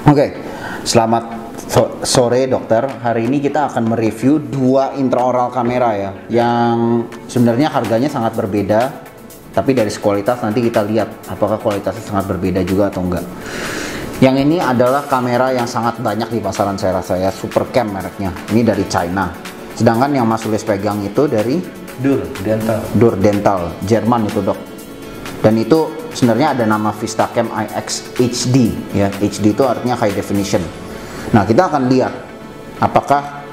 Oke, selamat sore dokter. Hari ini kita akan mereview dua intraoral kamera ya, yang sebenarnya harganya sangat berbeda, tapi dari kualitas nanti kita lihat apakah kualitasnya sangat berbeda juga atau enggak. Yang ini adalah kamera yang sangat banyak di pasaran saya rasa ya, Supercam mereknya. Ini dari China. Sedangkan yang Mas Sulis pegang itu dari Dur Dental, Jerman itu dok. Dan itu sebenarnya ada nama VistaCam IX HD ya. HD itu artinya high definition. Nah, kita akan lihat apakah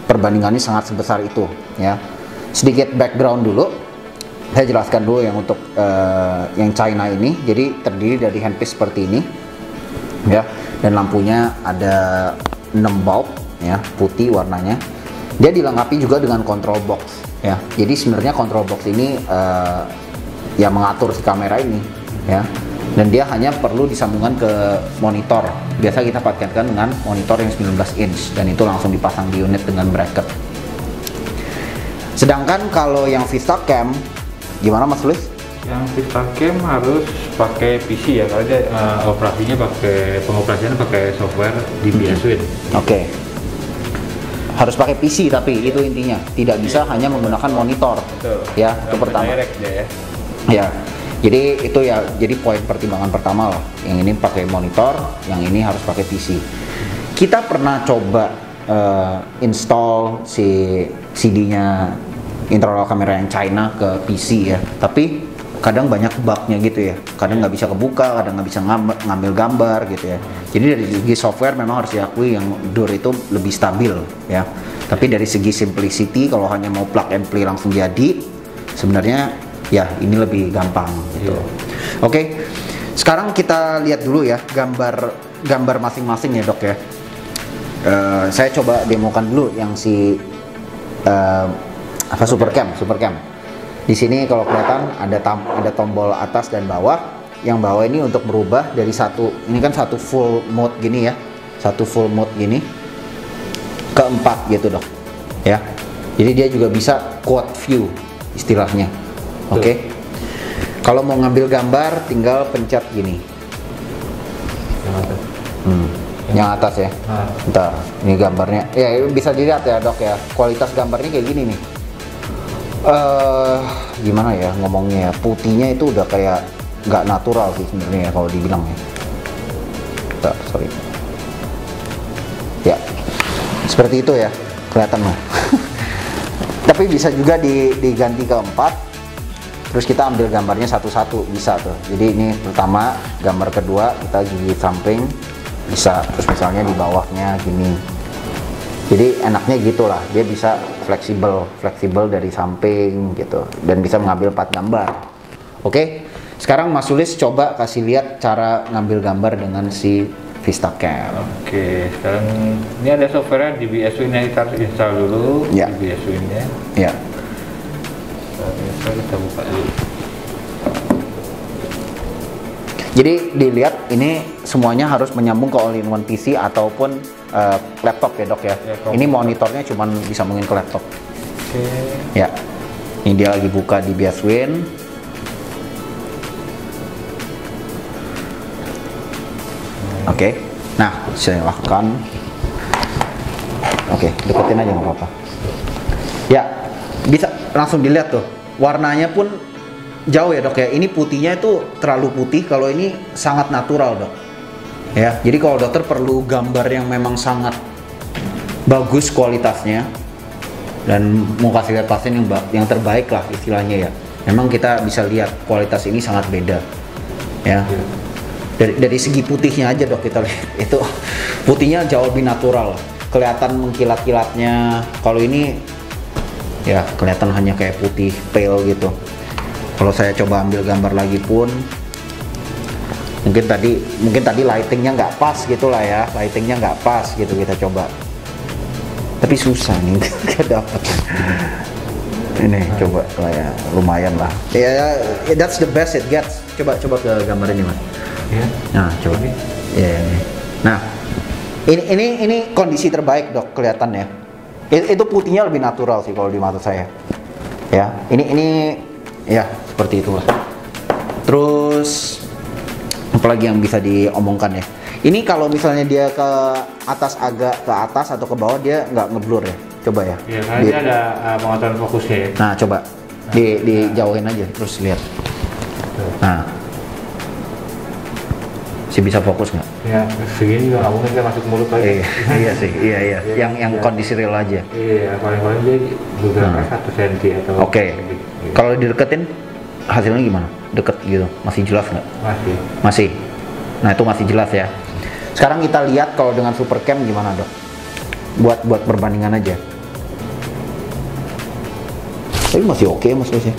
perbandingannya sangat sebesar itu ya. Sedikit background dulu. Saya jelaskan dulu yang untuk yang China ini. Jadi terdiri dari handpiece seperti ini ya. Dan lampunya ada 6 bulb ya, putih warnanya. Dia dilengkapi juga dengan control box ya. Jadi sebenarnya control box ini yang mengatur si kamera ini ya, dan dia hanya perlu disambungkan ke monitor. Biasa kita paketkan dengan monitor yang 19 inch dan itu langsung dipasang di unit dengan bracket. Sedangkan kalau yang VistaCam gimana Mas Luis? Yang VistaCam harus pakai PC ya, karena dia pengoperasiannya pakai software DBS Win. Oke. Harus pakai PC, tapi itu intinya tidak bisa hanya menggunakan monitor. Betul. Ya, itu pertama. Direct dia ya. Ya, jadi itu ya, jadi poin pertimbangan pertama lah. Yang ini pakai monitor, yang ini harus pakai PC. Kita pernah coba install si CD-nya intraoral kamera yang China ke PC ya, tapi kadang banyak bugnya gitu ya. Kadang nggak bisa kebuka, kadang nggak bisa ngambil gambar gitu ya. Jadi dari segi software memang harus diakui yang Dur itu lebih stabil ya. Tapi dari segi simplicity, kalau hanya mau plug and play langsung jadi, sebenarnya ya ini lebih gampang gitu. Oke, sekarang kita lihat dulu ya gambar masing-masing ya dok ya. Saya coba demokan dulu yang si Supercam. Di sini kalau kelihatan ada tombol atas dan bawah. Yang bawah ini untuk berubah dari ini kan satu full mode gini ya, satu full mode gini ke 4 gitu dok ya. Jadi dia juga bisa quad view istilahnya. Oke. Kalau mau ngambil gambar tinggal pencet gini. Yang atas. Yang atas ya. Bentar, ini gambarnya. Ya bisa dilihat ya dok ya. Kualitas gambarnya kayak gini nih. Gimana ya ngomongnya ya. Putihnya itu udah kayak nggak natural sih sebenarnya ya, kalau dibilang ya. Bentar, sorry. Ya. Seperti itu ya. Kelihatan loh. Tapi bisa juga diganti ke 4. Terus kita ambil gambarnya satu-satu, bisa tuh. Jadi ini pertama, gambar kedua kita gigit samping bisa. Terus misalnya di bawahnya gini. Jadi enaknya gitulah, dia bisa fleksibel dari samping gitu, dan bisa mengambil 4 gambar. Oke, sekarang Mas Sulis coba kasih lihat cara ngambil gambar dengan si VistaCam. Oke, sekarang ini ada software DBS Win yang kita harus install dulu. Ya. DBS Win-nya. Ya. Kita buka dulu. Jadi dilihat ini semuanya harus menyambung ke all-in-one PC ataupun laptop ya dok ya. Ini monitornya cuma disambungin ke laptop. Oke. Ya. Ini dia lagi buka DBS Win. Oke. Nah, saya lakukan. Oke, deketin aja nggak apa-apa. Ya, bisa langsung dilihat tuh. Warnanya pun jauh ya dok ya. Ini putihnya itu terlalu putih, kalau ini sangat natural dok ya. Jadi kalau dokter perlu gambar yang memang sangat bagus kualitasnya dan mau kasih lihat pasien yang terbaik lah istilahnya ya, memang kita bisa lihat kualitas ini sangat beda ya. Dari segi putihnya aja dok, kita lihat itu putihnya jauh lebih natural, kelihatan mengkilat-kilatnya. Kalau ini ya kelihatan hanya kayak putih pale gitu. Kalau saya coba ambil gambar lagi pun mungkin tadi lightingnya nggak pas gitulah ya, lightingnya nggak pas gitu. Kita coba, tapi susah nih nggak dapet. Ini coba lah ya, lumayan lah ya, that's the best it gets. Coba ke gambar ini mas ya. Nah coba ya, nah ini kondisi terbaik dok, kelihatan ya. Itu putihnya lebih natural sih kalau di mata saya ya. Ini ya seperti itulah. Terus Apalagi yang bisa diomongkan ya. Ini kalau misalnya dia ke atas, agak ke atas atau ke bawah, dia nggak ngeblur ya. Coba ya. Iya, karena dia ada pengawasan fokusnya ya. Nah coba dijauhin aja terus lihat. Nah, sih bisa fokus nggak? Ya, segini juga nggak mungkin kan masuk mulut lagi. Iya sih, iya. Yang kondisi real aja. Iya, paling-paling dia beberapa 1 senti atau. Oke. Kalau dideketin hasilnya gimana? Deket gitu, masih jelas nggak? Masih. Nah itu masih jelas ya. Sekarang kita lihat kalau dengan Supercam gimana dok? Buat perbandingan aja. Tapi masih oke mas Luis ya,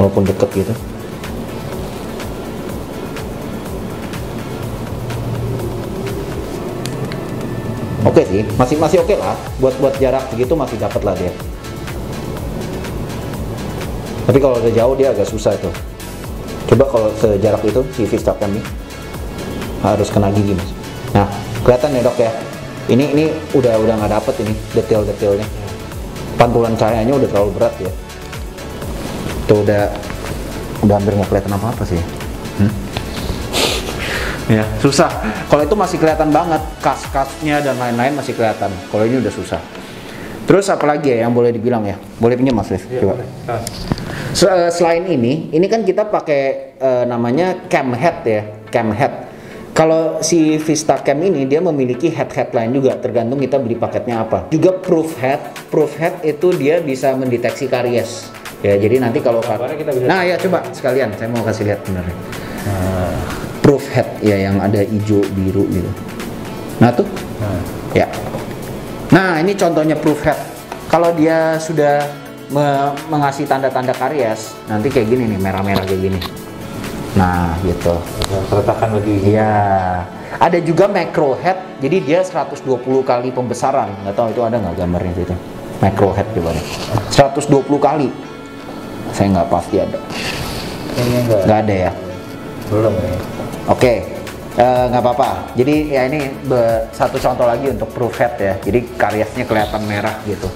walaupun deket gitu. Oke sih, masih oke lah. Buat jarak segitu masih dapat lah dia. Tapi kalau udah jauh dia agak susah tuh. Coba kalau sejarak itu si Vistacam ini harus kena gigi mas. Nah kelihatan ya dok ya. Ini udah nggak dapet ini detail-detailnya. Pantulan cahayanya udah terlalu berat ya. Tuh udah hampir nggak kelihatan apa sih. Ya susah. Kalau itu masih kelihatan banget kas-kasnya dan lain-lain masih kelihatan. Kalau ini udah susah. Terus apalagi ya yang boleh dibilang ya? Boleh pinjam mas Liv? Coba. Selain ini kan kita pakai namanya cam head ya, cam head. Kalau si Vistacam ini dia memiliki head lain juga, tergantung kita beli paketnya apa. Juga proof head itu dia bisa mendeteksi karies. Ya jadi nanti kalau nah ya coba sekalian saya mau kasih lihat benernya. Proof head ya yang ada hijau biru gitu. Nah tuh, ya. Nah ini contohnya proof head. Kalau dia sudah mengasih tanda-tanda karies, nanti kayak gini nih, merah-merah kayak gini. Nah gitu. Keretakan lagi. Iya. Ada juga macro head, jadi dia 120 kali pembesaran. Nggak tahu itu ada nggak gambarnya itu. Macro head coba nih. 120 kali. Saya nggak pasti ada. Kayaknya nggak ada ya. Belum ya. Oke. Nggak apa-apa. Jadi ya ini satu contoh lagi untuk proof head ya. Jadi kariesnya kelihatan merah gitu.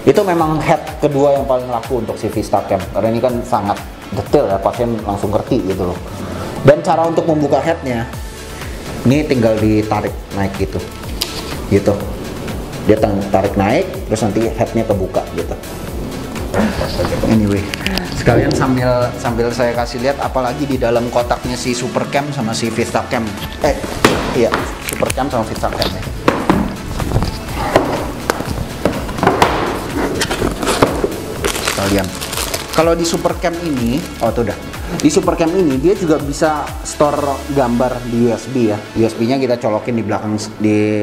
Itu memang head kedua yang paling laku untuk si Vistacam karena ini kan sangat detail ya, pasien langsung ngerti gitu loh. Dan cara untuk membuka headnya ini tinggal ditarik naik gitu dia tarik naik terus nanti headnya kebuka gitu. Anyway, sekalian sambil saya kasih lihat apalagi di dalam kotaknya si Supercam sama si Vistacam. Iya, Supercam sama Vistacam ya. Sekalian. Kalau di Supercam ini, tuh udah. Di Supercam ini dia juga bisa store gambar di USB ya. USB-nya kita colokin di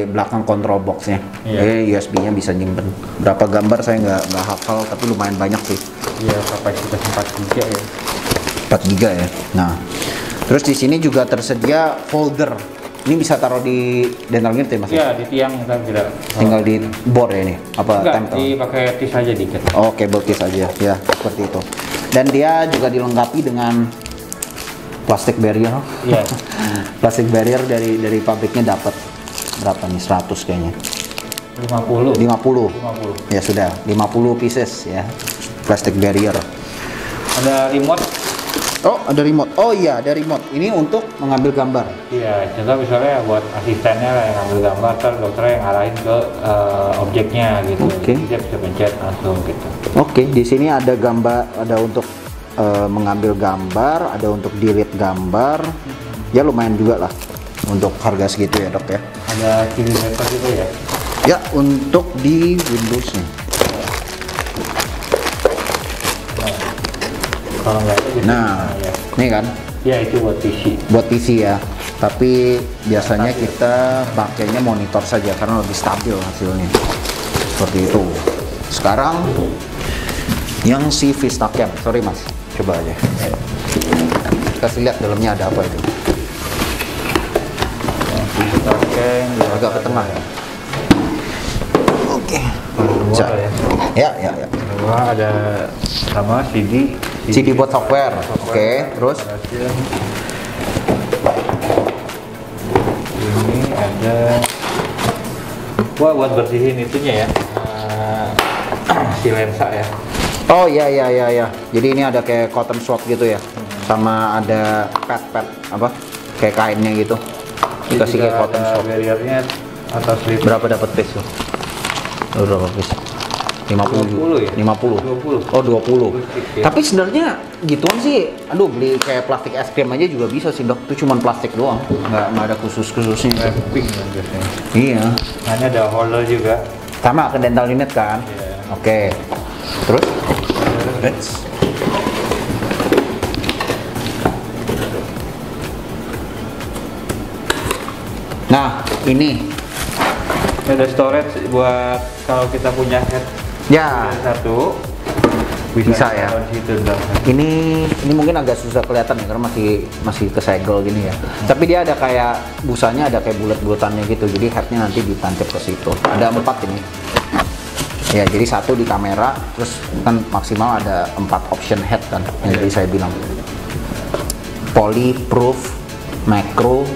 belakang control box-nya. Jadi USB-nya bisa nyimpen berapa gambar saya nggak hafal tapi lumayan banyak sih. Iya, kapasitas 4 GB ya. 4 GB ya. Nah, terus di sini juga tersedia folder. Ini bisa taruh di dental unit ya mas? Iya, di tiang kan tidak. Tinggal di bor ya ini? Apa tempel? Dipakai tis aja dikit. Oh, cable tis aja, ya seperti itu. Dan dia juga dilengkapi dengan plastik barrier. Iya. Plastik barrier dari pabriknya dapat berapa nih? 100 kayaknya. 50. Ya sudah, 50 pieces ya. Plastik barrier. Ada remote. Oh, ada remote. Oh iya, ada remote. Ini untuk mengambil gambar. Iya, contoh misalnya buat asistennya yang ngambil gambar, ntar dokternya yang arahin ke objeknya gitu. Oke. Jadi dia bisa pencet langsung gitu. Oke, di sini ada gambar, ada untuk mengambil gambar, ada untuk delete gambar. Ya lumayan juga lah untuk harga segitu ya dok ya. Ada key letter gitu ya? Ya, untuk di Windows-nya. Kalau nggak itu bisa. Nah, ini kan? Ya itu buat PC. Buat PC ya. Tapi biasanya kita pakainya monitor saja karena lebih stabil hasilnya. Seperti itu. Sekarang yang si Vistacam. Sorry mas, coba aja. Kasih lihat dalamnya ada apa itu. Vistacam Agak ke tengah ya. Oke. Ya. Ada sama CD buat software. Oke, terus ini ada buat bersihin itunya ya, si lensa ya. oh iya. Jadi ini ada kayak cotton swab gitu ya. Sama ada pad apa kayak kainnya gitu. Dikasih kayak cotton swab. Barriernya atau slip. Berapa dapat piece lo? Lo berapa piece? 50 ya? 50. 20. Oh 20. Ya. Tapi sebenarnya gituan sih, aduh beli kayak plastik es krim aja juga bisa sih dok. Itu cuma plastik doang, nggak ada khususnya. Wrapping kan biasanya. Iya. Hanya ada holder juga. Sama ke dental unit kan? Iya. Oke. Terus? Nah, ini. Ada storage buat kalau kita punya head Ya, satu bisa ya. taruh di situ, Bang. Ini mungkin agak susah kelihatan ya karena masih kesegel gini ya. Tapi dia ada kayak busanya, ada kayak bulat-bulatannya gitu. Jadi headnya nanti ditancap ke situ. Ada 4 ini. Ya, jadi 1 di kamera, terus kan maksimal ada 4 option head kan. Yang tadi saya bilang. Poly, proof, macro,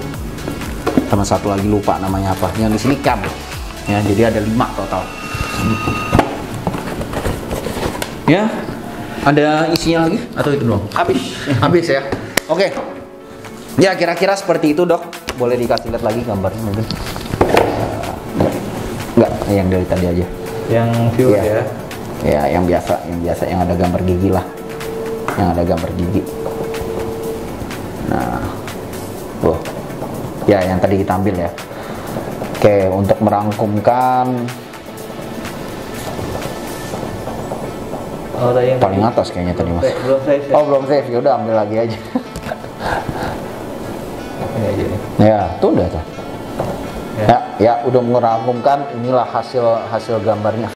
sama satu lagi lupa namanya apa. Yang di sini cam. Ya, jadi ada 5 total. Ya, ada isinya lagi atau itu doang? Habis ya. Oke. Ya, kira-kira seperti itu, Dok. Boleh dikasih lihat lagi gambarnya mungkin? Enggak, yang dari tadi aja. Yang view Iya. ya. Ya, yang biasa yang ada gambar gigi lah. Yang ada gambar gigi. Nah. Tuh. Ya, yang tadi kita ambil ya. Oke, untuk merangkumkan Yang paling atas kayaknya tadi, Mas. Belum saya Oh, belum save. Ya udah ambil lagi aja. ini aja nih. Ya, tuh udah tuh. Ya. Ya, udah merangkumkan, inilah hasil gambarnya.